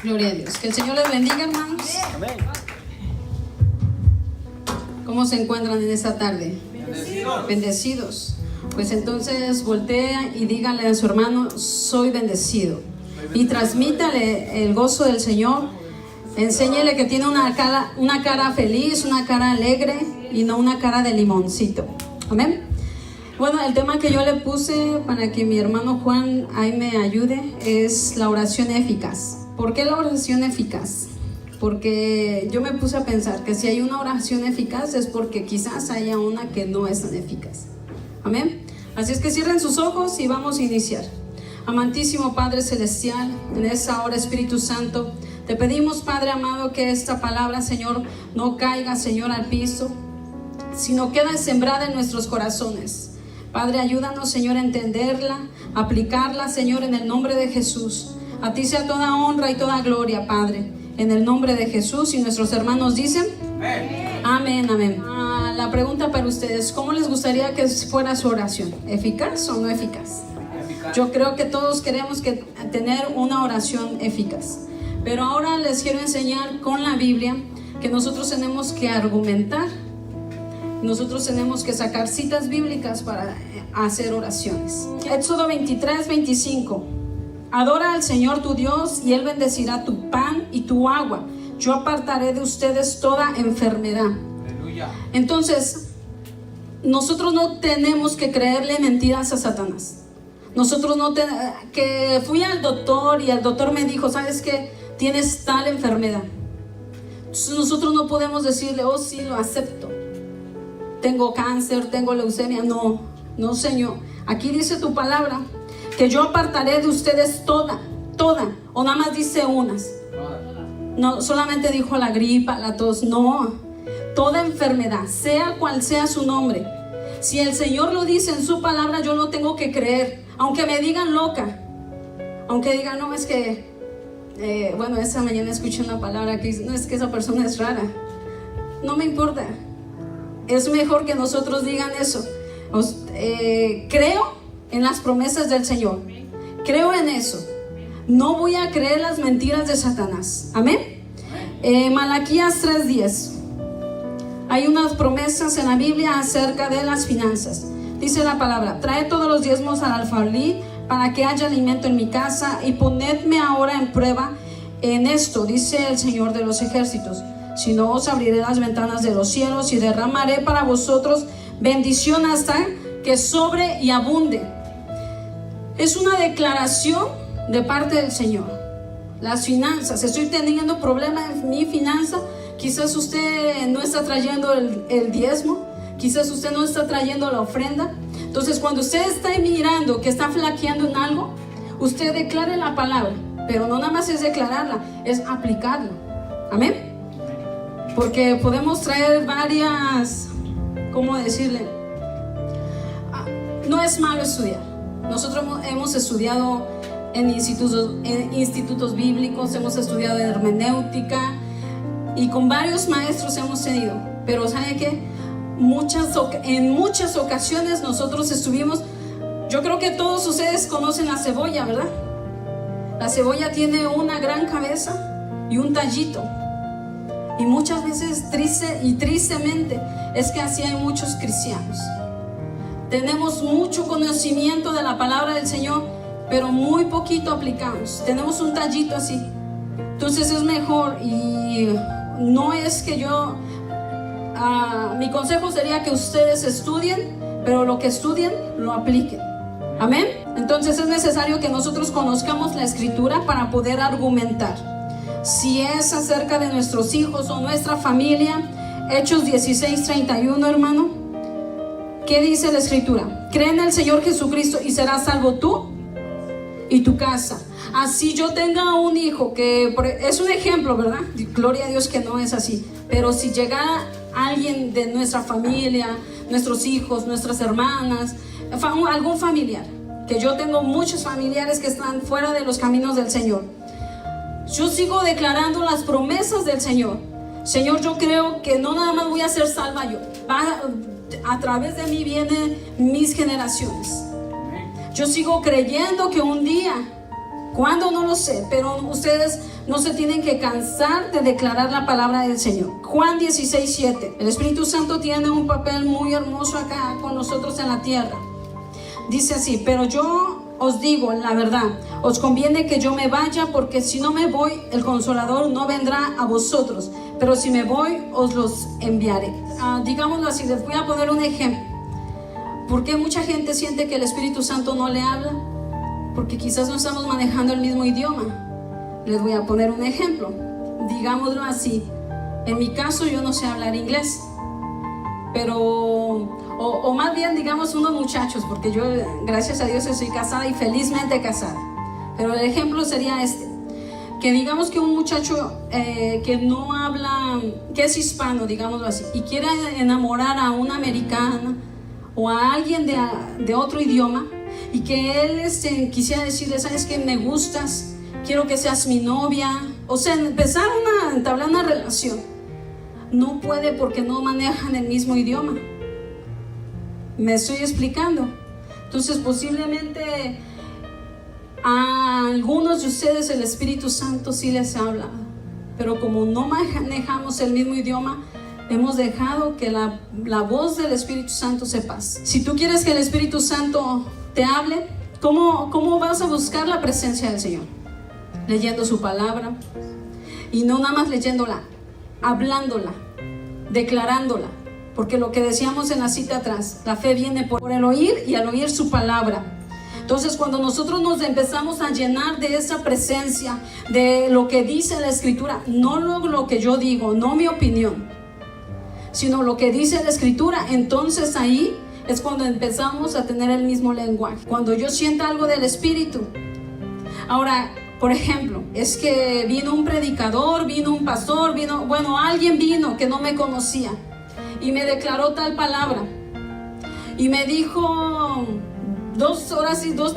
Gloria a Dios. Que el Señor les bendiga, hermanos. Amén. ¿Cómo se encuentran en esta tarde? Bendecidos. Bendecidos. Pues entonces voltea y dígale a su hermano: soy bendecido. Y transmítale el gozo del Señor. Enséñele que tiene una cara feliz, una cara alegre y no una cara de limoncito. Amén. Bueno, el tema que yo le puse para que mi hermano Juan ahí me ayude es la oración eficaz. ¿Por qué la oración eficaz? Porque yo me puse a pensar que si hay una oración eficaz es porque quizás haya una que no es tan eficaz. Amén. Así es que cierren sus ojos y vamos a iniciar. Amantísimo Padre Celestial, en esta hora, Espíritu Santo, te pedimos, Padre amado, que esta palabra, Señor, no caiga, Señor, al piso, sino quede sembrada en nuestros corazones. Padre, ayúdanos, Señor, a entenderla, a aplicarla, Señor, en el nombre de Jesús. A ti sea toda honra y toda gloria, Padre, en el nombre de Jesús. Y nuestros hermanos dicen amén, amén. La pregunta para ustedes: ¿cómo les gustaría que fuera su oración? ¿Eficaz o no eficaz? Yo creo que todos queremos tener una oración eficaz. Pero ahora les quiero enseñar con la Biblia que nosotros tenemos que argumentar. Nosotros tenemos que sacar citas bíblicas para hacer oraciones. Éxodo 23:25. Adora al Señor tu Dios y Él bendecirá tu pan y tu agua. Yo apartaré de ustedes toda enfermedad. Aleluya. Entonces, nosotros no tenemos que creerle mentiras a Satanás. Nosotros que fui al doctor y el doctor me dijo: ¿sabes qué? Tienes tal enfermedad. Entonces nosotros no podemos decirle: oh sí, lo acepto, tengo cáncer, tengo leucemia. No, no, Señor. Aquí dice tu palabra que yo apartaré de ustedes toda, o nada más dice unas. No, solamente dijo la gripa, la tos. No, toda enfermedad, sea cual sea su nombre. Si el Señor lo dice en su palabra, yo no tengo que creer, aunque me digan loca, aunque digan: no, es que bueno, esta mañana escuché una palabra que dice: no, es que esa persona es rara. No me importa. Es mejor que nosotros digan eso. Creo en las promesas del Señor. Creo en eso. No voy a creer las mentiras de Satanás. Amén. Malaquías 3:10. Hay unas promesas en la Biblia acerca de las finanzas. Dice la palabra: trae todos los diezmos al alfolí para que haya alimento en mi casa, y ponedme ahora en prueba en esto, dice el Señor de los ejércitos. Si no, os abriré las ventanas de los cielos y derramaré para vosotros bendición hasta que sobre y abunde. Es una declaración de parte del Señor. Las finanzas, estoy teniendo problemas en mi finanza. Quizás usted no está trayendo el diezmo, quizás usted no está trayendo la ofrenda. Entonces, cuando usted está mirando que está flaqueando en algo, usted declare la palabra, pero no nada más es declararla, es aplicarla. Amén. Porque podemos traer varias, ¿cómo decirle? No es malo estudiar. Nosotros hemos estudiado en institutos bíblicos, hemos estudiado en hermenéutica y con varios maestros hemos tenido. Pero ¿sabe qué? En muchas ocasiones nosotros estuvimos. Yo creo que todos ustedes conocen la cebolla, ¿verdad? La cebolla tiene una gran cabeza y un tallito. Y muchas veces, tristemente, es que así hay muchos cristianos. Tenemos mucho conocimiento de la palabra del Señor, pero muy poquito aplicamos. Tenemos un tallito así. Entonces es mejor, y no es que yo... mi consejo sería que ustedes estudien, pero lo que estudien lo apliquen. Amén. Entonces es necesario que nosotros conozcamos la escritura para poder argumentar. Si es acerca de nuestros hijos o nuestra familia, Hechos 16:31, hermano. ¿Qué dice la escritura? Cree en el Señor Jesucristo y serás salvo tú y tu casa. Así yo tenga un hijo, que es un ejemplo, ¿verdad? Gloria a Dios que no es así. Pero si llegara alguien de nuestra familia, nuestros hijos, nuestras hermanas, algún familiar, que yo tengo muchos familiares que están fuera de los caminos del Señor, yo sigo declarando las promesas del Señor. Señor, yo creo que no nada más voy a ser salva yo, a través de mí vienen mis generaciones. Yo sigo creyendo que un día, cuando no lo sé, pero ustedes no se tienen que cansar de declarar la palabra del Señor. Juan 16:7. El Espíritu Santo tiene un papel muy hermoso acá con nosotros en la tierra. Dice así: pero yo os digo la verdad, os conviene que yo me vaya, porque si no me voy, el Consolador no vendrá a vosotros, pero si me voy, os los enviaré. Digámoslo así, les voy a poner un ejemplo. ¿Por qué mucha gente siente que el Espíritu Santo no le habla? Porque quizás no estamos manejando el mismo idioma. Les voy a poner un ejemplo. Digámoslo así, en mi caso yo no sé hablar inglés, pero o más bien digamos unos muchachos, porque yo gracias a Dios estoy casada y felizmente casada. Pero el ejemplo sería este: que digamos que un muchacho que no habla, que es hispano, digámoslo así, y quiere enamorar a una americana o a alguien de otro idioma, y que él quisiera decirle: ¿sabes qué? Me gustas, quiero que seas mi novia. O sea, empezar a entablar una relación. No puede, porque no manejan el mismo idioma. ¿Me estoy explicando? Entonces posiblemente a algunos de ustedes el Espíritu Santo sí les habla, pero como no manejamos el mismo idioma, hemos dejado que la voz del Espíritu Santo se pase. Si tú quieres que el Espíritu Santo te hable, ¿cómo vas a buscar la presencia del Señor? Leyendo su palabra, y no nada más leyéndola, hablándola, declarándola. Porque lo que decíamos en la cita atrás, la fe viene por el oír, y al oír su palabra. Entonces, cuando nosotros nos empezamos a llenar de esa presencia, de lo que dice la Escritura, no lo que yo digo, no mi opinión, sino lo que dice la Escritura, entonces ahí es cuando empezamos a tener el mismo lenguaje. Cuando yo sienta algo del Espíritu. Ahora, por ejemplo, es que vino un predicador, vino un pastor, alguien vino que no me conocía y me declaró tal palabra, y me dijo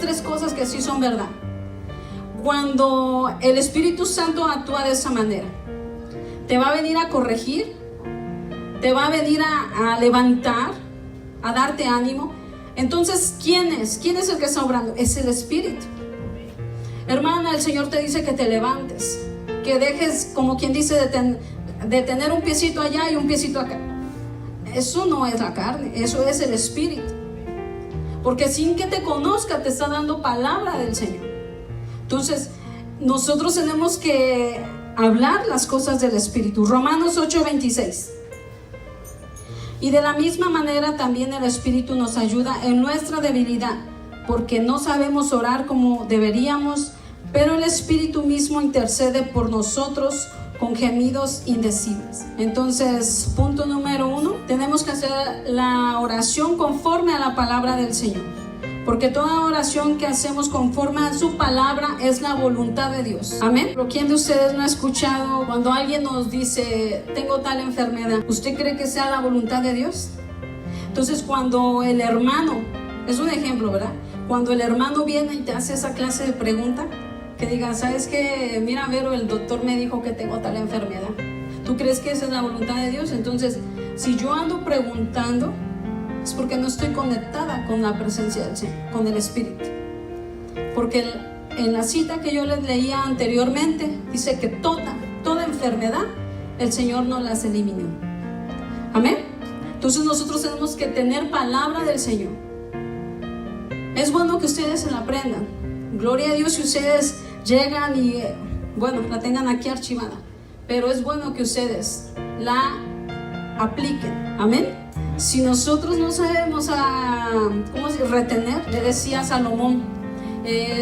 tres cosas que sí son verdad. Cuando el Espíritu Santo actúa de esa manera, te va a venir a corregir, te va a venir a levantar, a darte ánimo. Entonces, ¿quién es el que está obrando? Es el Espíritu. Hermana, el Señor te dice que te levantes, que dejes, como quien dice, de tener un piecito allá y un piecito acá. Eso no es la carne, eso es el Espíritu. Porque sin que te conozca, te está dando palabra del Señor. Entonces, nosotros tenemos que hablar las cosas del Espíritu. Romanos 8:26. Y de la misma manera también el Espíritu nos ayuda en nuestra debilidad, porque no sabemos orar como deberíamos, pero el Espíritu mismo intercede por nosotros con gemidos indecibles. Entonces, punto número 1, tenemos que hacer la oración conforme a la palabra del Señor, porque toda oración que hacemos conforme a su palabra es la voluntad de Dios. Amén. Pero ¿quién de ustedes no ha escuchado cuando alguien nos dice: tengo tal enfermedad? ¿Usted cree que sea la voluntad de Dios? Entonces, cuando el hermano, es un ejemplo, ¿verdad? Cuando el hermano viene y te hace esa clase de pregunta, que diga: ¿sabes qué? Mira, Vero, el doctor me dijo que tengo tal enfermedad. ¿Tú crees que esa es la voluntad de Dios? Entonces, si yo ando preguntando, es porque no estoy conectada con la presencia del Señor, con el Espíritu. Porque en la cita que yo les leía anteriormente, dice que toda enfermedad, el Señor no las eliminó. Amén. Entonces nosotros tenemos que tener palabra del Señor. Es bueno que ustedes se la aprendan. Gloria a Dios si ustedes llegan y, la tengan aquí archivada. Pero es bueno que ustedes la apliquen. Amén. Si nosotros no sabemos retener, le decía Salomón: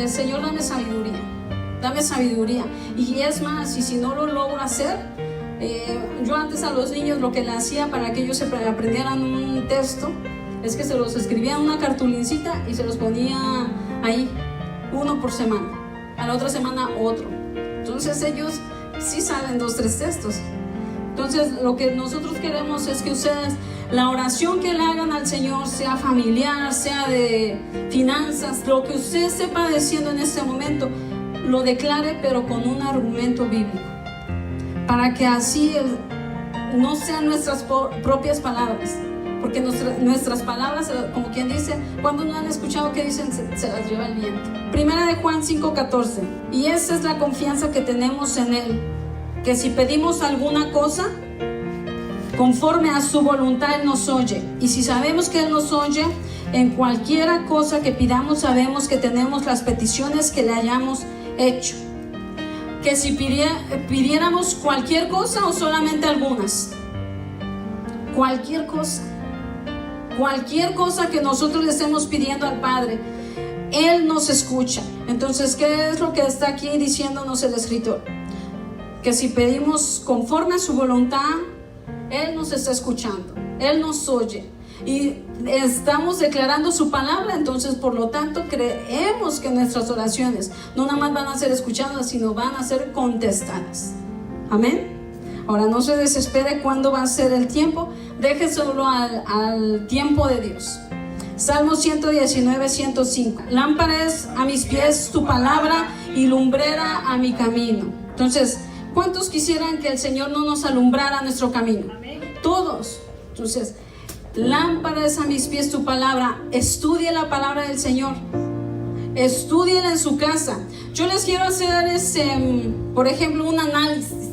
Señor, dame sabiduría. Y es más, y si no lo logro hacer, yo antes a los niños lo que le hacía para que ellos se aprendieran un texto es que se los escribía en una cartulincita y se los ponía ahí, uno por semana, a la otra semana otro. Entonces ellos sí saben 2, 3 textos. Entonces lo que nosotros queremos es que ustedes, la oración que le hagan al Señor, sea familiar, sea de finanzas, lo que usted esté padeciendo en este momento, lo declare, pero con un argumento bíblico, para que así no sean nuestras propias palabras. porque nuestras palabras, como quien dice, cuando no han escuchado que dicen, se las lleva el viento. Primera de Juan 5:14. Y esa es la confianza que tenemos en Él, que si pedimos alguna cosa conforme a su voluntad, Él nos oye. Y si sabemos que Él nos oye, en cualquiera cosa que pidamos, sabemos que tenemos las peticiones que le hayamos hecho. Que si pidiéramos cualquier cosa o solamente algunas. Cualquier cosa que nosotros le estemos pidiendo al Padre, Él nos escucha. Entonces, ¿qué es lo que está aquí diciéndonos el escritor? Que si pedimos conforme a su voluntad, Él nos está escuchando, Él nos oye y estamos declarando su palabra. Entonces, por lo tanto, creemos que nuestras oraciones no nada más van a ser escuchadas, sino van a ser contestadas. Amén. Ahora, no se desespere cuándo va a ser el tiempo, déjeselo al tiempo de Dios. Salmo 119, 105. Lámpara es a mis pies tu palabra y lumbrera a mi camino. Entonces, ¿cuántos quisieran que el Señor no nos alumbrara nuestro camino? Todos. Entonces, lámpara es a mis pies tu palabra. Estudie la palabra del Señor. Estúdiela en su casa. Yo les quiero hacer por ejemplo, un análisis.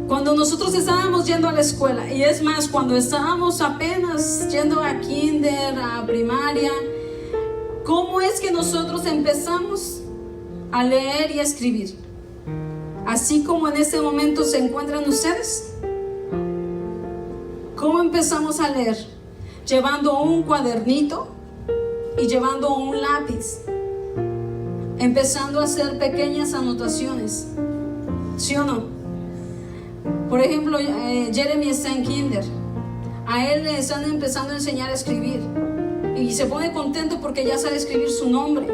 Cuando nosotros estábamos yendo a la escuela, y es más, cuando estábamos apenas yendo a kinder, a primaria, ¿cómo es que nosotros empezamos a leer y a escribir? Así como en este momento se encuentran ustedes. ¿Cómo empezamos a leer? Llevando un cuadernito y llevando un lápiz, empezando a hacer pequeñas anotaciones, ¿sí o no? Por ejemplo, Jeremy está en kinder, a él le están empezando a enseñar a escribir y se pone contento porque ya sabe escribir su nombre.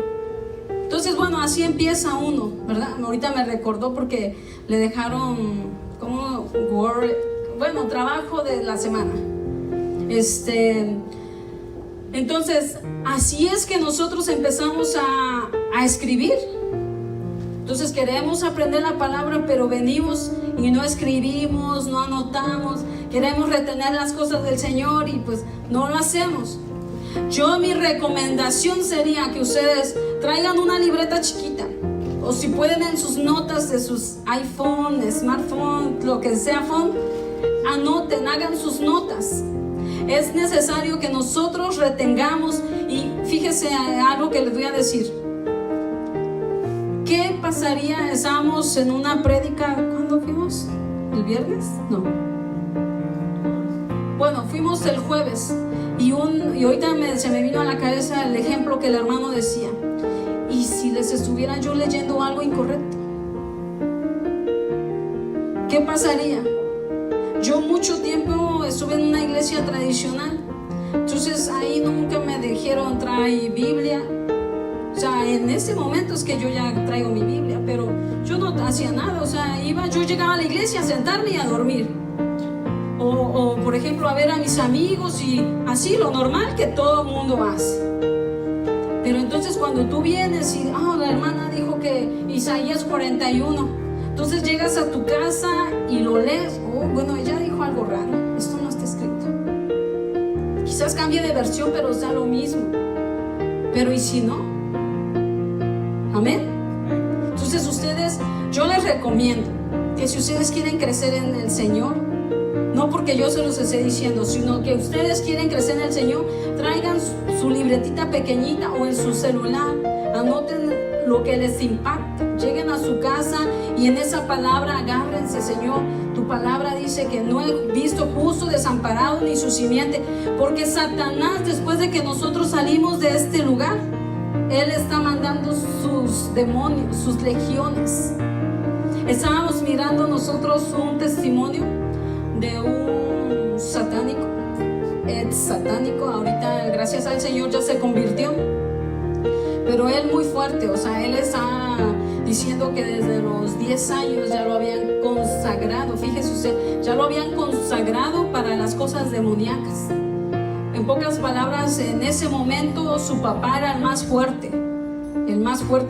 Entonces, bueno, así empieza uno, ¿verdad? Ahorita me recordó porque le dejaron como trabajo de la semana. Entonces, así es que nosotros empezamos a escribir. Entonces queremos aprender la palabra, pero venimos y no escribimos, no anotamos, queremos retener las cosas del Señor y pues no lo hacemos. Mi recomendación sería que ustedes traigan una libreta chiquita, o si pueden en sus notas de sus iPhone, smartphone, lo que sea phone, anoten, hagan sus notas. Es necesario que nosotros retengamos. Y fíjese algo que les voy a decir. ¿Qué pasaría? Estábamos en una prédica, ¿cuándo fuimos? ¿El viernes? No. Bueno, fuimos el jueves y ahorita se me vino a la cabeza el ejemplo que el hermano decía. ¿Y si les estuviera yo leyendo algo incorrecto? ¿Qué pasaría? Yo mucho tiempo estuve en una iglesia tradicional, entonces ahí nunca me dijeron trae Biblia. O sea, en ese momento es que yo ya traigo mi Biblia, pero yo no hacía nada. O sea, yo llegaba a la iglesia a sentarme y a dormir. O por ejemplo, a ver a mis amigos y así, lo normal que todo el mundo hace. Pero entonces cuando tú vienes y, la hermana dijo que Isaías 41, entonces llegas a tu casa y lo lees. Ella dijo algo raro, esto no está escrito. Quizás cambie de versión, pero está lo mismo. Pero ¿y si no? Amén. Entonces yo les recomiendo que si ustedes quieren crecer en el Señor, no porque yo se los esté diciendo, sino que ustedes quieren crecer en el Señor, traigan su libretita pequeñita o en su celular, anoten lo que les impacta, lleguen a su casa y en esa palabra agárrense. Señor, tu palabra dice que no he visto justo desamparado ni su simiente, porque Satanás, después de que nosotros salimos de este lugar, él está mandando sus demonios, sus legiones. Estábamos mirando nosotros un testimonio de un satánico, ex satánico, ahorita gracias al Señor ya se convirtió, pero él muy fuerte, o sea, él está diciendo que desde los 10 años ya lo habían consagrado, fíjese usted, ya lo habían consagrado para las cosas demoníacas. En pocas palabras, en ese momento su papá era el más fuerte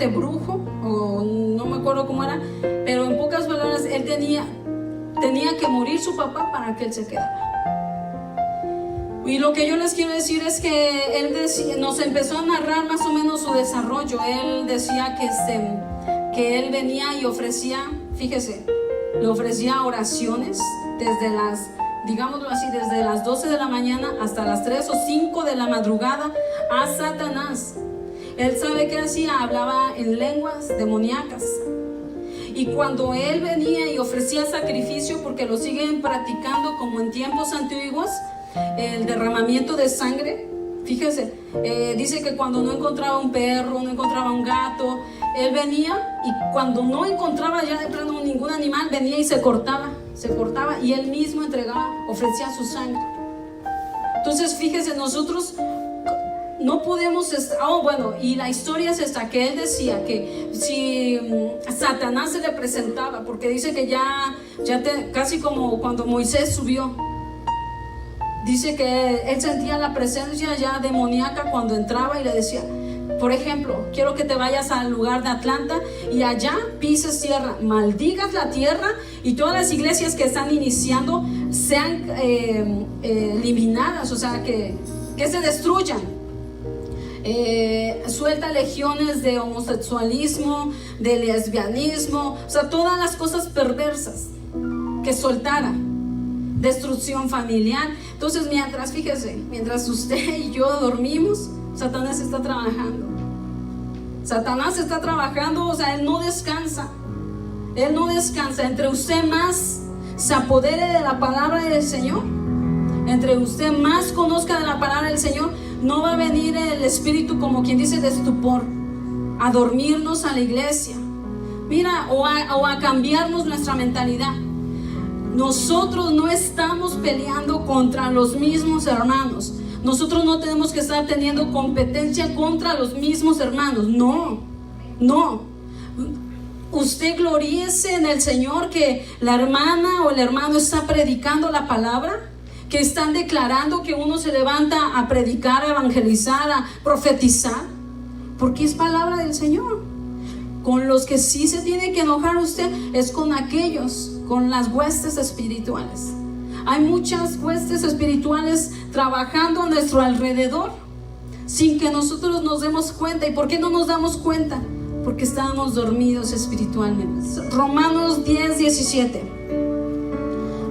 brujo, o no me acuerdo cómo era, pero en pocas palabras él tenía que morir su papá para que él se quedara. Y lo que yo les quiero decir es que él nos empezó a narrar más o menos su desarrollo. Él decía que él venía y ofrecía, fíjese, le ofrecía oraciones desde digámoslo así, desde las 12 de la mañana hasta las 3 o 5 de la madrugada a Satanás. Él sabe qué hacía, hablaba en lenguas demoníacas. Y cuando él venía y ofrecía sacrificio, porque lo siguen practicando como en tiempos antiguos, el derramamiento de sangre, fíjese, dice que cuando no encontraba un perro, no encontraba un gato, él venía y cuando no encontraba ya de plano ningún animal, venía y se cortaba y él mismo entregaba, ofrecía su sangre. Entonces fíjese, nosotros no podemos bueno, y la historia es esta, que él decía que si Satanás se le presentaba, porque dice que casi como cuando Moisés subió, dice que él sentía la presencia ya demoníaca cuando entraba y le decía, por ejemplo, quiero que te vayas al lugar de Atlanta y allá pises tierra, maldigas la tierra y todas las iglesias que están iniciando sean eliminadas, o sea, que se destruyan. Suelta legiones de homosexualismo, de lesbianismo, o sea, todas las cosas perversas que soltara. Destrucción familiar. Entonces mientras usted y yo dormimos, Satanás está trabajando. O sea, él no descansa. Entre usted más se apodere de la palabra del Señor, entre usted más conozca de la palabra del Señor, no va a venir el espíritu, como quien dice, de estupor, a dormirnos a la iglesia, mira, o a cambiarnos nuestra mentalidad. Nosotros no estamos peleando contra los mismos hermanos. Nosotros no tenemos que estar teniendo competencia contra los mismos hermanos. No. Usted gloríese en el Señor que la hermana o el hermano está predicando la palabra, que están declarando, que uno se levanta a predicar, a evangelizar, a profetizar, porque es palabra del Señor. Con los que sí se tiene que enojar usted es con aquellos, con las huestes espirituales. Hay muchas huestes espirituales trabajando a nuestro alrededor sin que nosotros nos demos cuenta. ¿Y por qué no nos damos cuenta? Porque estábamos dormidos espiritualmente. Romanos 10:17.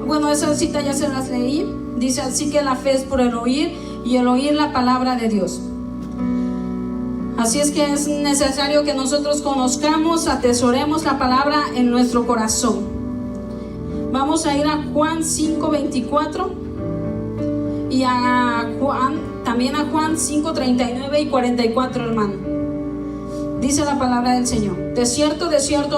Bueno, esa cita ya se las leí. Dice así que la fe es por el oír y el oír la palabra de Dios. Así es que es necesario que nosotros conozcamos, atesoremos la palabra en nuestro corazón. Vamos a ir a Juan 5:24 y también a Juan 5:39 y 44, hermano. Dice la palabra del Señor: de cierto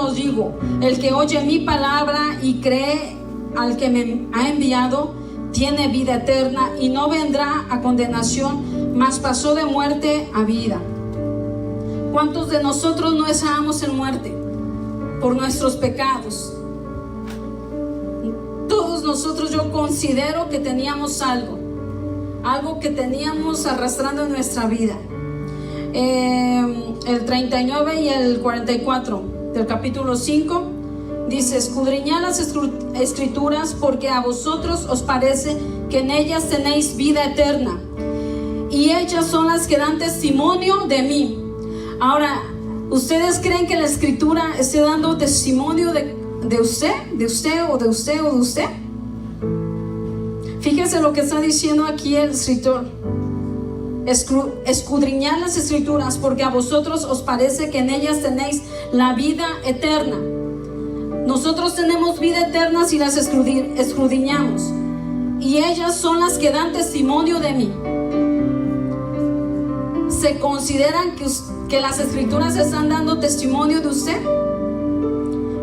os digo, el que oye mi palabra y cree al que me ha enviado, tiene vida eterna y no vendrá a condenación, mas pasó de muerte a vida. ¿Cuántos de nosotros no estábamos en muerte por nuestros pecados? Todos nosotros, yo considero que teníamos algo que teníamos arrastrando en nuestra vida. El 39 y el 44 del capítulo 5 dice: escudriñad las escrituras, porque a vosotros os parece que en ellas tenéis vida eterna, y ellas son las que dan testimonio de mí. Ahora, ¿ustedes creen que la escritura esté dando testimonio de usted? Fíjese lo que está diciendo aquí el escritor: escudriñad las escrituras, porque a vosotros os parece que en ellas tenéis la vida eterna. Nosotros tenemos vida eterna si las escudriñamos, y ellas son las que dan testimonio de mí. ¿Se consideran que las escrituras están dando testimonio de usted?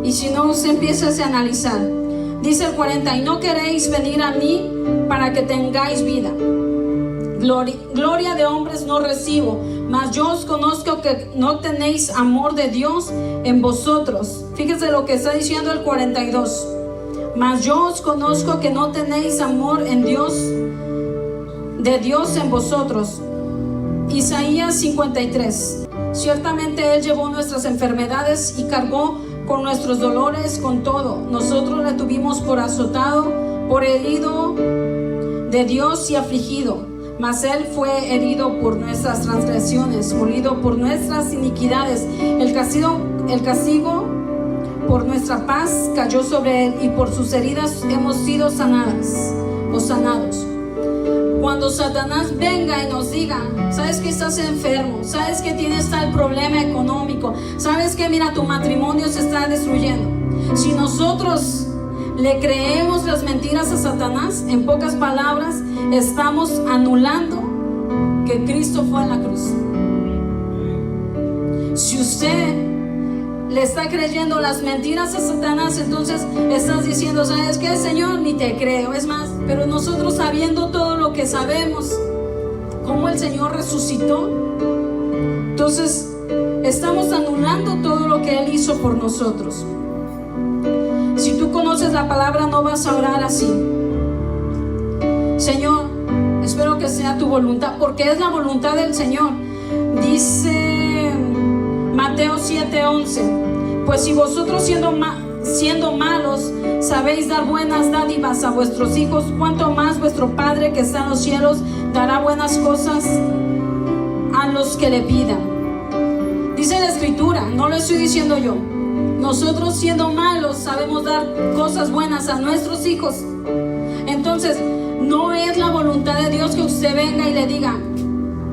Y si no, usted empieza a analizar. Dice el 40: y no queréis venir a mí para que tengáis vida. Gloria de hombres no recibo, mas yo os conozco que no tenéis amor de Dios en vosotros. Fíjese lo que está diciendo el 42: mas yo os conozco que no tenéis amor de Dios en vosotros. Isaías 53: ciertamente Él llevó nuestras enfermedades y cargó con nuestros dolores. Con todo, nosotros le tuvimos por azotado, por herido de Dios y afligido, mas Él fue herido por nuestras transgresiones, molido por nuestras iniquidades. El castigo por nuestra paz cayó sobre Él, y por sus heridas hemos sido sanadas o sanados. Cuando Satanás venga y nos diga, sabes que estás enfermo, sabes que tienes tal problema económico, sabes que mira, tu matrimonio se está destruyendo, si nosotros le creemos las mentiras a Satanás, en pocas palabras, estamos anulando que Cristo fue en la cruz. Si usted le está creyendo las mentiras a Satanás, entonces estás diciendo, ¿sabes qué, Señor? Ni te creo. Es más, pero nosotros, sabiendo todo lo que sabemos, cómo el Señor resucitó, entonces estamos anulando todo lo que Él hizo por nosotros. Si tú conoces la palabra, no vas a orar así: Señor, espero que sea tu voluntad, porque es la voluntad del Señor. Dice Mateo 7:11: pues si vosotros siendo malos sabéis dar buenas dádivas a vuestros hijos, cuánto más vuestro Padre que está en los cielos dará buenas cosas a los que le pidan. Dice la Escritura, no lo estoy diciendo yo. Nosotros, siendo malos, sabemos dar cosas buenas a nuestros hijos. Entonces, no es la voluntad de Dios que usted venga y le diga,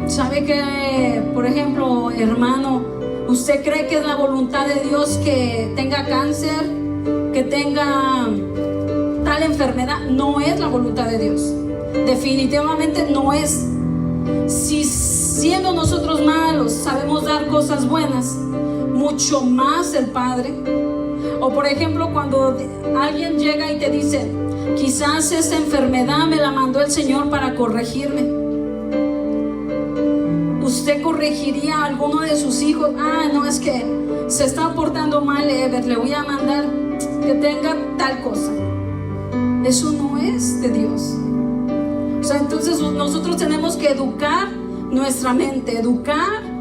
¿sabe que, por ejemplo, hermano, usted cree que es la voluntad de Dios que tenga cáncer, que tenga tal enfermedad? No es la voluntad de Dios. Definitivamente no es. Si siendo nosotros malos sabemos dar cosas buenas, mucho más el Padre. O por ejemplo, cuando alguien llega y te dice, quizás esta enfermedad me la mandó el Señor para corregirme. ¿Usted corregiría a alguno de sus hijos? No, es que se está portando mal Ever, le voy a mandar que tenga tal cosa. Eso no es de Dios. O sea, entonces nosotros tenemos que educar nuestra mente, educar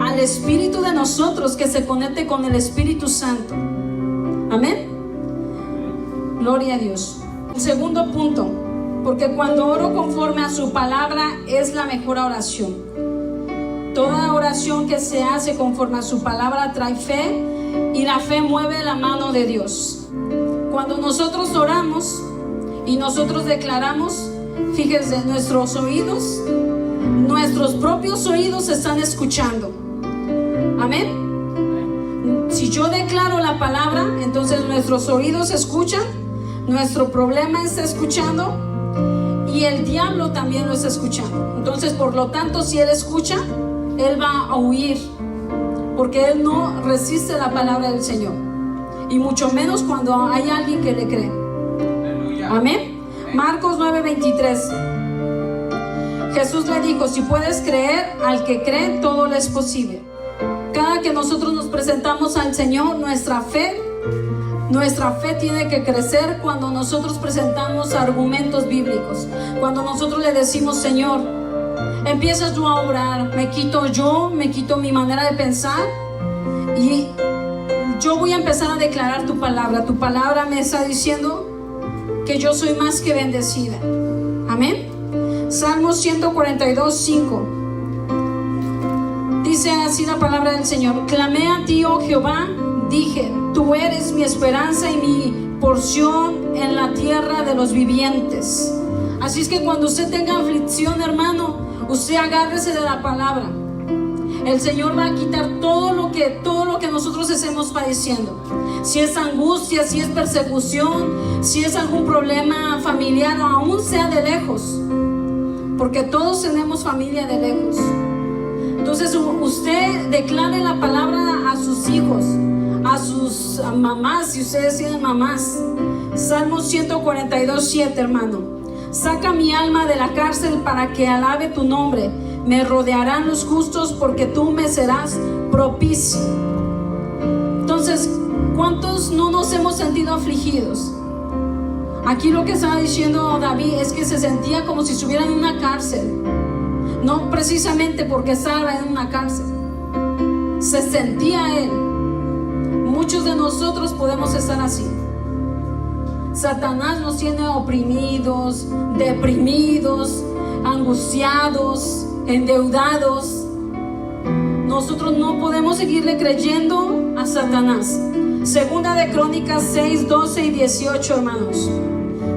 al espíritu de nosotros, que se conecte con el Espíritu Santo. Amén. Gloria a Dios. El segundo punto, porque cuando oro conforme a su palabra es la mejor oración. Toda oración que se hace conforme a su palabra trae fe, y la fe mueve la mano de Dios. Cuando nosotros oramos y nosotros declaramos, fíjense, nuestros propios oídos están escuchando. Amén. Si yo declaro la palabra, entonces nuestros oídos escuchan, nuestro problema está escuchando, y el diablo también lo está escuchando. Entonces, por lo tanto, si él escucha, él va a huir, porque él no resiste la palabra del Señor, y mucho menos cuando hay alguien que le cree. Amén. Marcos 9:23. Jesús le dijo, si puedes creer, al que cree todo le es posible. Cada que nosotros nos presentamos al Señor, nuestra fe tiene que crecer cuando nosotros presentamos argumentos bíblicos. Cuando nosotros le decimos, Señor, empiezas tú a orar, me quito mi manera de pensar, y yo voy a empezar a declarar tu palabra. Tu palabra me está diciendo que yo soy más que bendecida. Amén. Salmos 142:5. Dice así la palabra del Señor: clamé a ti, oh Jehová, dije, tú eres mi esperanza y mi porción en la tierra de los vivientes. Así es que cuando usted tenga aflicción, hermano, usted agárrese de la palabra. El Señor va a quitar todo lo que nosotros estemos padeciendo. Si es angustia, si es persecución, si es algún problema familiar, o aún sea de lejos, porque todos tenemos familia de lejos. Entonces usted declare la palabra a sus hijos, a sus mamás, si ustedes tienen mamás. Salmos 142:7, hermano. Saca mi alma de la cárcel para que alabe tu nombre. Me rodearán los justos porque tú me serás propicio. Entonces, ¿cuántos no nos hemos sentido afligidos? Aquí lo que estaba diciendo David es que se sentía como si estuviera en una cárcel. No precisamente porque estaba en una cárcel, se sentía él. Muchos de nosotros podemos estar así. Satanás nos tiene oprimidos, deprimidos, angustiados, endeudados. Nosotros no podemos seguirle creyendo a Satanás. Segunda de Crónicas 6, 12 y 18, hermanos.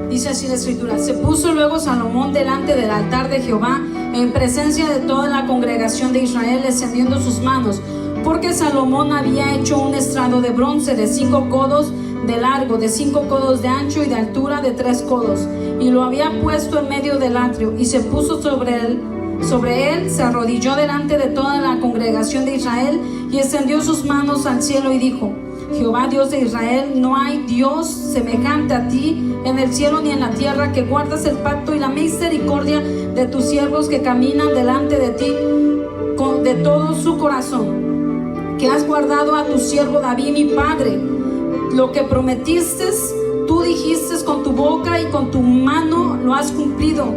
Dice así la escritura: se puso luego Salomón delante del altar de Jehová, en presencia de toda la congregación de Israel, extendiendo sus manos, porque Salomón había hecho un estrado de bronce de 5 codos de largo, de 5 codos de ancho y de altura de 3 codos, y lo había puesto en medio del atrio, y se puso sobre él, se arrodilló delante de toda la congregación de Israel, y extendió sus manos al cielo y dijo: Jehová, Dios de Israel, no hay Dios semejante a ti en el cielo ni en la tierra, que guardas el pacto y la misericordia de tus siervos que caminan delante de ti de todo su corazón, que has guardado a tu siervo David mi padre. Lo que prometiste, tú dijiste con tu boca y con tu mano lo has cumplido,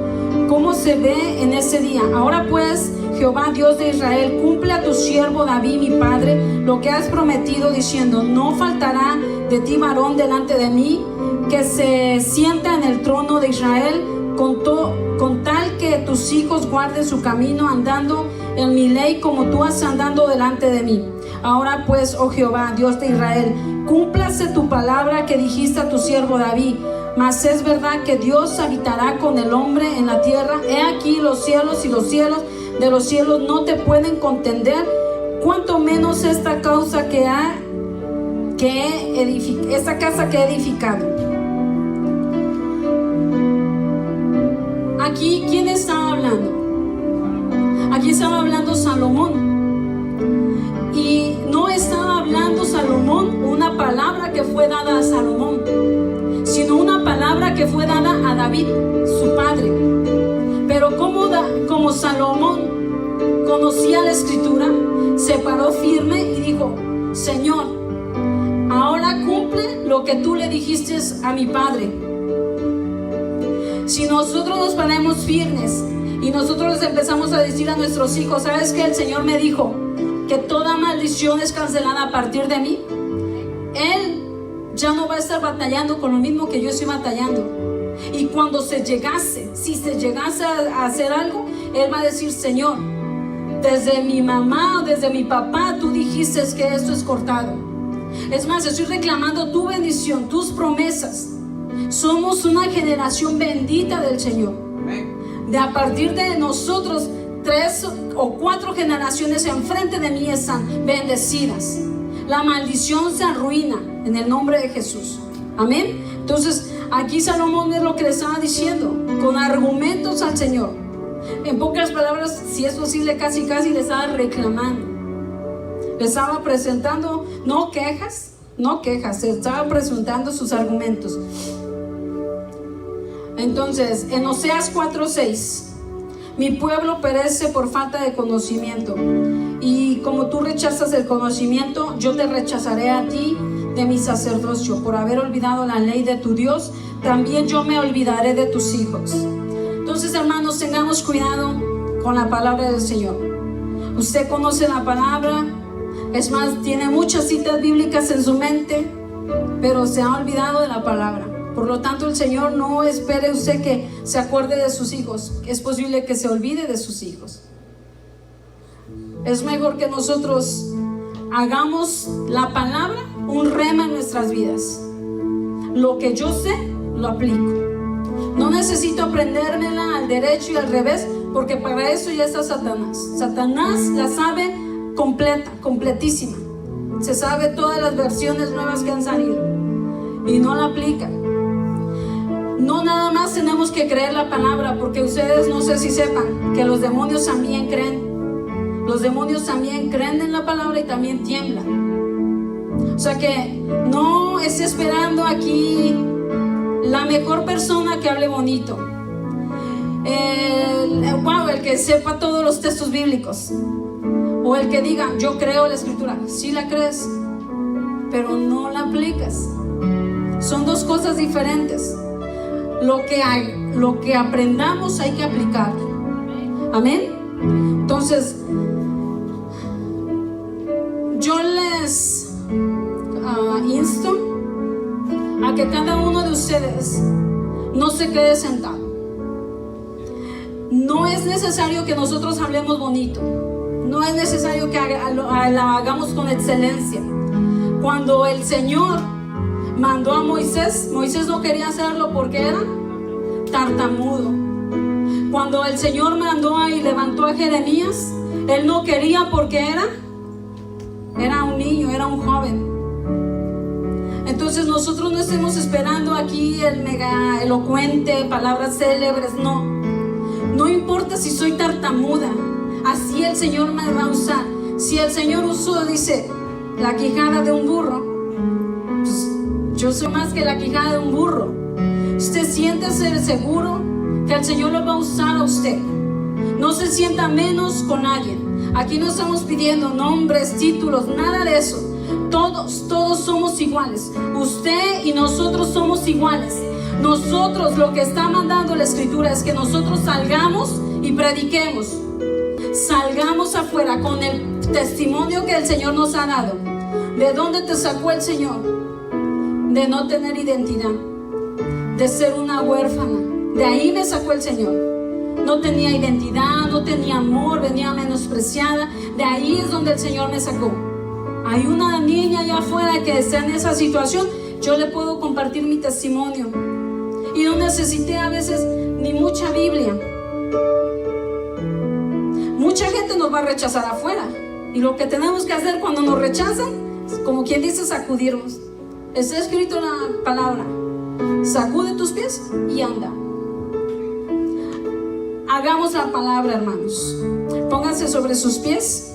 como se ve en ese día. Ahora pues, Jehová, Dios de Israel, cumple a tu siervo David mi padre lo que has prometido, diciendo: no faltará de ti varón delante de mí que se sienta en el trono de Israel, con tal que tus hijos guarden su camino, andando en mi ley como tú has andado delante de mí. Ahora pues, oh Jehová, Dios de Israel, cúmplase tu palabra que dijiste a tu siervo David. Mas es verdad que Dios habitará con el hombre en la tierra. He aquí los cielos y los cielos de los cielos no te pueden contender, cuanto menos esta casa que he edificado. Aquí, ¿quién estaba hablando? Aquí estaba hablando Salomón. Y no estaba hablando Salomón una palabra que fue dada a Salomón, sino una palabra que fue dada a David, su padre. Pero como Salomón conocía la escritura, se paró firme y dijo: Señor, ahora cumple lo que tú le dijiste a mi padre. Si nosotros nos ponemos firmes y nosotros empezamos a decir a nuestros hijos: ¿sabes qué? El Señor me dijo que toda maldición es cancelada a partir de mí. Él ya no va a estar batallando con lo mismo que yo estoy batallando. Y cuando si se llegase a hacer algo, Él va a decir: Señor, desde mi mamá o desde mi papá tú dijiste que esto es cortado. Es más, estoy reclamando tu bendición, tus promesas. Somos una generación bendita del Señor. De a partir de nosotros, 3 o 4 generaciones enfrente de mí están bendecidas. La maldición se arruina en el nombre de Jesús. Amén. Entonces aquí Salomón es lo que le estaba diciendo, con argumentos al Señor. En pocas palabras, si es posible, casi le estaba reclamando. Le estaba presentando no quejas, se estaba presentando sus argumentos. Entonces, en Oseas 4:6: mi pueblo perece por falta de conocimiento, y como tú rechazas el conocimiento, yo te rechazaré a ti de mi sacerdocio. Por haber olvidado la ley de tu Dios, también yo me olvidaré de tus hijos. Entonces, hermanos, tengamos cuidado con la palabra del Señor. Usted conoce la palabra, es más, tiene muchas citas bíblicas en su mente, pero se ha olvidado de la palabra. Por lo tanto, el Señor no espere usted que se acuerde de sus hijos. Es posible que se olvide de sus hijos. Es mejor que nosotros hagamos la palabra un rema en nuestras vidas. Lo que yo sé, lo aplico. No necesito aprendérmela al derecho y al revés, porque para eso ya está Satanás. Satanás la sabe completa, completísima. Se sabe todas las versiones nuevas que han salido y no la aplica. No nada más tenemos que creer la palabra, porque ustedes no sé si sepan que los demonios también creen. Los demonios también creen en la palabra y también tiemblan. O sea que no esté esperando aquí la mejor persona que hable bonito, el que sepa todos los textos bíblicos, o el que diga: yo creo la escritura. Sí la crees, pero no la aplicas. Son dos cosas diferentes. Lo que aprendamos hay que aplicarlo. Amén. Entonces, yo les insto a que cada uno de ustedes no se quede sentado. No es necesario que nosotros hablemos bonito. No es necesario que lo hagamos con excelencia. Cuando el Señor mandó a Moisés, Moisés no quería hacerlo porque era tartamudo. Cuando el Señor mandó y levantó a Jeremías, él no quería porque era un niño, era un joven. Entonces nosotros no estemos esperando aquí el mega elocuente, palabras célebres, no. No importa si soy tartamuda, así el Señor me va a usar. Si el Señor usó, dice, la quijada de un burro, pues yo soy más que la quijada de un burro. Usted siéntese seguro que el Señor lo va a usar a usted. No se sienta menos con alguien. Aquí no estamos pidiendo nombres, títulos, nada de eso. Todos somos iguales. Usted y nosotros somos iguales. Nosotros, lo que está mandando la Escritura es que nosotros salgamos y prediquemos. Salgamos afuera con el testimonio que el Señor nos ha dado. ¿De dónde te sacó el Señor? De no tener identidad, de ser una huérfana. De ahí me sacó el Señor. No tenía identidad, no tenía amor, venía menospreciada. De ahí es donde el Señor me sacó. Hay una niña allá afuera que está en esa situación. Yo le puedo compartir mi testimonio. Y no necesité a veces ni mucha Biblia. Mucha gente nos va a rechazar afuera. Y lo que tenemos que hacer cuando nos rechazan, como quien dice, sacudirnos. Está escrito en la palabra: sacude tus pies y anda. Hagamos la palabra, hermanos. Pónganse sobre sus pies.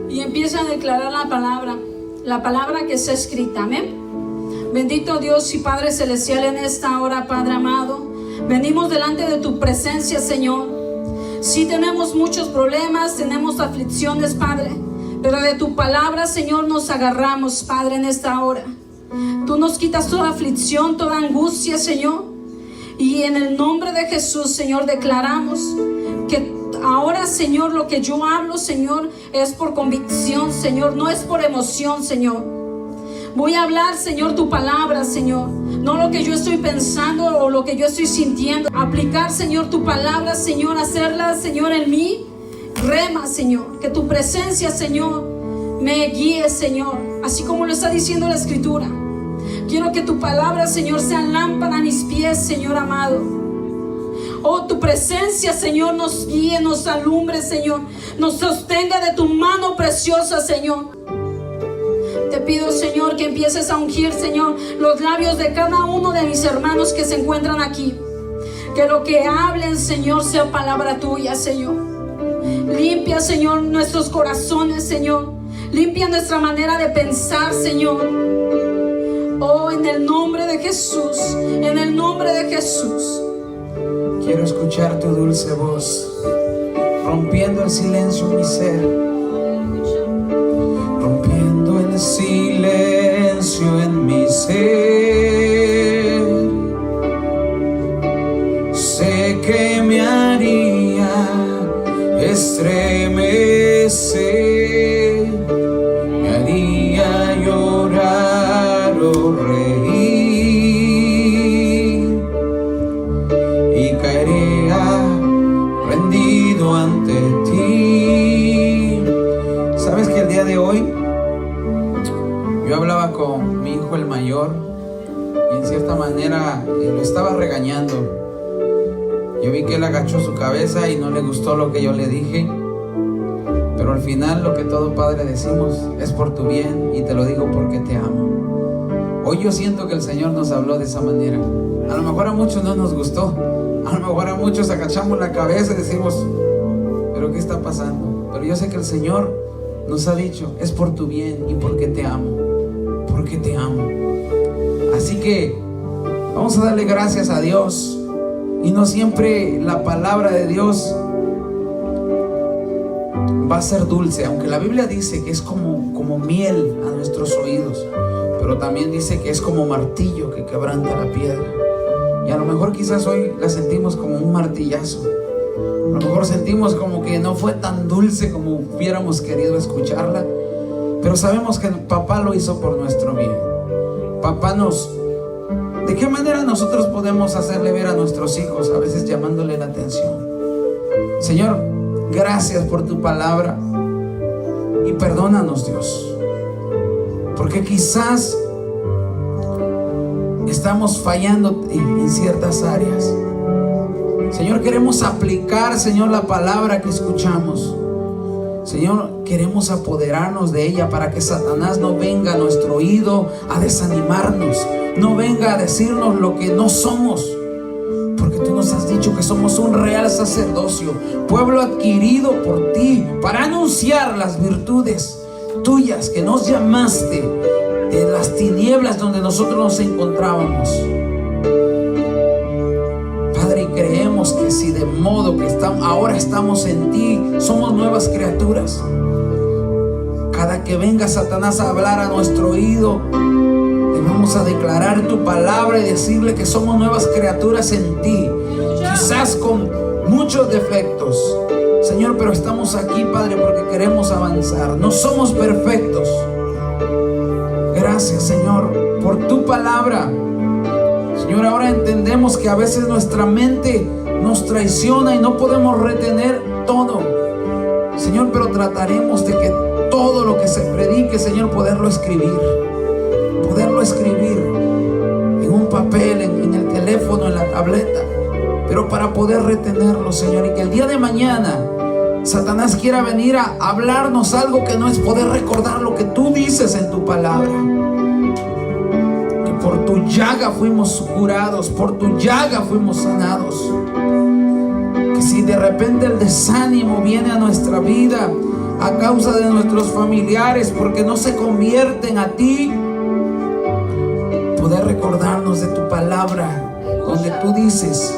Y empieza a declarar la palabra que está escrita. Amén. Bendito Dios y Padre Celestial, en esta hora, Padre amado, venimos delante de tu presencia, Señor. Sí tenemos muchos problemas, tenemos aflicciones, Padre, pero de tu palabra, Señor, nos agarramos, Padre, en esta hora. Tú nos quitas toda aflicción, toda angustia, Señor. Y en el nombre de Jesús, Señor, declaramos que ahora, Señor, lo que yo hablo, Señor, es por convicción, Señor, no es por emoción, Señor. Voy a hablar, Señor, tu palabra, Señor, no lo que yo estoy pensando o lo que yo estoy sintiendo. Aplicar, Señor, tu palabra, Señor, hacerla, Señor, en mí, rema, Señor. Que tu presencia, Señor, me guíe, Señor, así como lo está diciendo la Escritura. Quiero que tu palabra, Señor, sea lámpara a mis pies, Señor amado. Oh, tu presencia, Señor, nos guíe, nos alumbre, Señor. Nos sostenga de tu mano preciosa, Señor. Te pido, Señor, que empieces a ungir, Señor, los labios de cada uno de mis hermanos que se encuentran aquí. Que lo que hablen, Señor, sea palabra tuya, Señor. Limpia, Señor, nuestros corazones, Señor. Limpia nuestra manera de pensar, Señor. Oh, en el nombre de Jesús, en el nombre de Jesús. Quiero escuchar tu dulce voz, rompiendo el silencio en mi ser, rompiendo el silencio en mi ser. Sé que me haría estremecer, me haría llorar o reír. Ante ti. Sabes que el día de hoy yo hablaba con mi hijo el mayor y en cierta manera lo estaba regañando. Yo vi que él agachó su cabeza y no le gustó lo que yo le dije, pero al final lo que todo padre decimos es por tu bien y te lo digo porque te amo. Hoy yo siento que el Señor nos habló de esa manera. A lo mejor a muchos no nos gustó, a lo mejor a muchos agachamos la cabeza y decimos: ¿pero qué está pasando? Pero yo sé que el Señor nos ha dicho: es por tu bien y porque te amo, porque te amo. Así que vamos a darle gracias a Dios. Y no siempre la palabra de Dios va a ser dulce, aunque la Biblia dice que es como miel a nuestros oídos, pero también dice que es como martillo que quebranta la piedra. Y a lo mejor quizás hoy la sentimos como un martillazo, A lo mejor sentimos como que no fue tan dulce como hubiéramos querido escucharla, pero sabemos que papá lo hizo por nuestro bien. Papá ¿de qué manera nosotros podemos hacerle ver a nuestros hijos, a veces llamándole la atención? Señor, gracias por tu palabra y perdónanos, Dios, porque quizás estamos fallando en ciertas áreas. Señor, queremos aplicar, Señor, la palabra que escuchamos. Señor, queremos apoderarnos de ella para que Satanás no venga a nuestro oído a desanimarnos, no venga a decirnos lo que no somos, porque tú nos has dicho que somos un real sacerdocio, pueblo adquirido por ti, para anunciar las virtudes tuyas que nos llamaste de las tinieblas donde nosotros nos encontrábamos. Padre, y creemos que si de modo que ahora estamos en ti, somos nuevas criaturas. Cada que venga Satanás a hablar a nuestro oído, le vamos a declarar tu palabra y decirle que somos nuevas criaturas en ti, quizás con muchos defectos, Señor, pero estamos aquí, Padre, porque queremos avanzar. No somos perfectos. Gracias, Señor, por tu palabra. Señor, ahora entendemos que a veces nuestra mente nos traiciona y no podemos retener todo, Señor, pero trataremos de que todo lo que se predique, Señor, poderlo escribir en un papel, en el teléfono, en la tableta, pero para poder retenerlo, Señor, y que el día de mañana Satanás quiera venir a hablarnos algo que no es poder recordar lo que tú dices en tu palabra. Por tu llaga fuimos curados, por tu llaga fuimos sanados. Que si de repente el desánimo viene a nuestra vida a causa de nuestros familiares porque no se convierten a ti, poder recordarnos de tu palabra, donde tú dices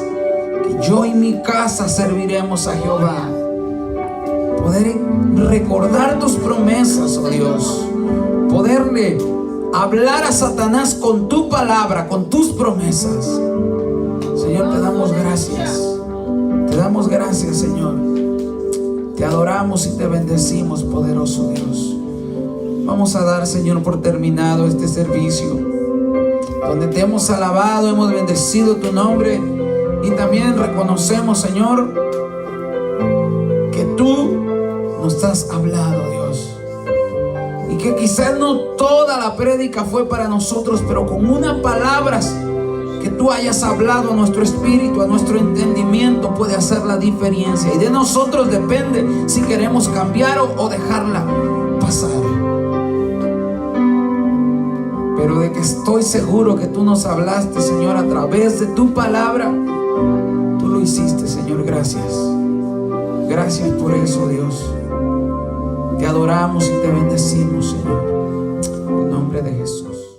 que yo y mi casa serviremos a Jehová. Poder recordar tus promesas, oh Dios, poderle hablar a Satanás con tu palabra, con tus promesas. Señor, te damos gracias. Te damos gracias, Señor. Te adoramos y te bendecimos, poderoso Dios. Vamos a dar, Señor, por terminado este servicio, donde te hemos alabado, hemos bendecido tu nombre, y también reconocemos, Señor, que tú nos has hablado, Dios. Y que quizás no toda la prédica fue para nosotros, pero con unas palabras que tú hayas hablado a nuestro espíritu, a nuestro entendimiento, puede hacer la diferencia. Y de nosotros depende si queremos cambiar o dejarla pasar. Pero de que estoy seguro que tú nos hablaste, Señor, a través de tu palabra, tú lo hiciste, Señor. Gracias. Gracias por eso, Dios. Te adoramos y te bendecimos, Señor.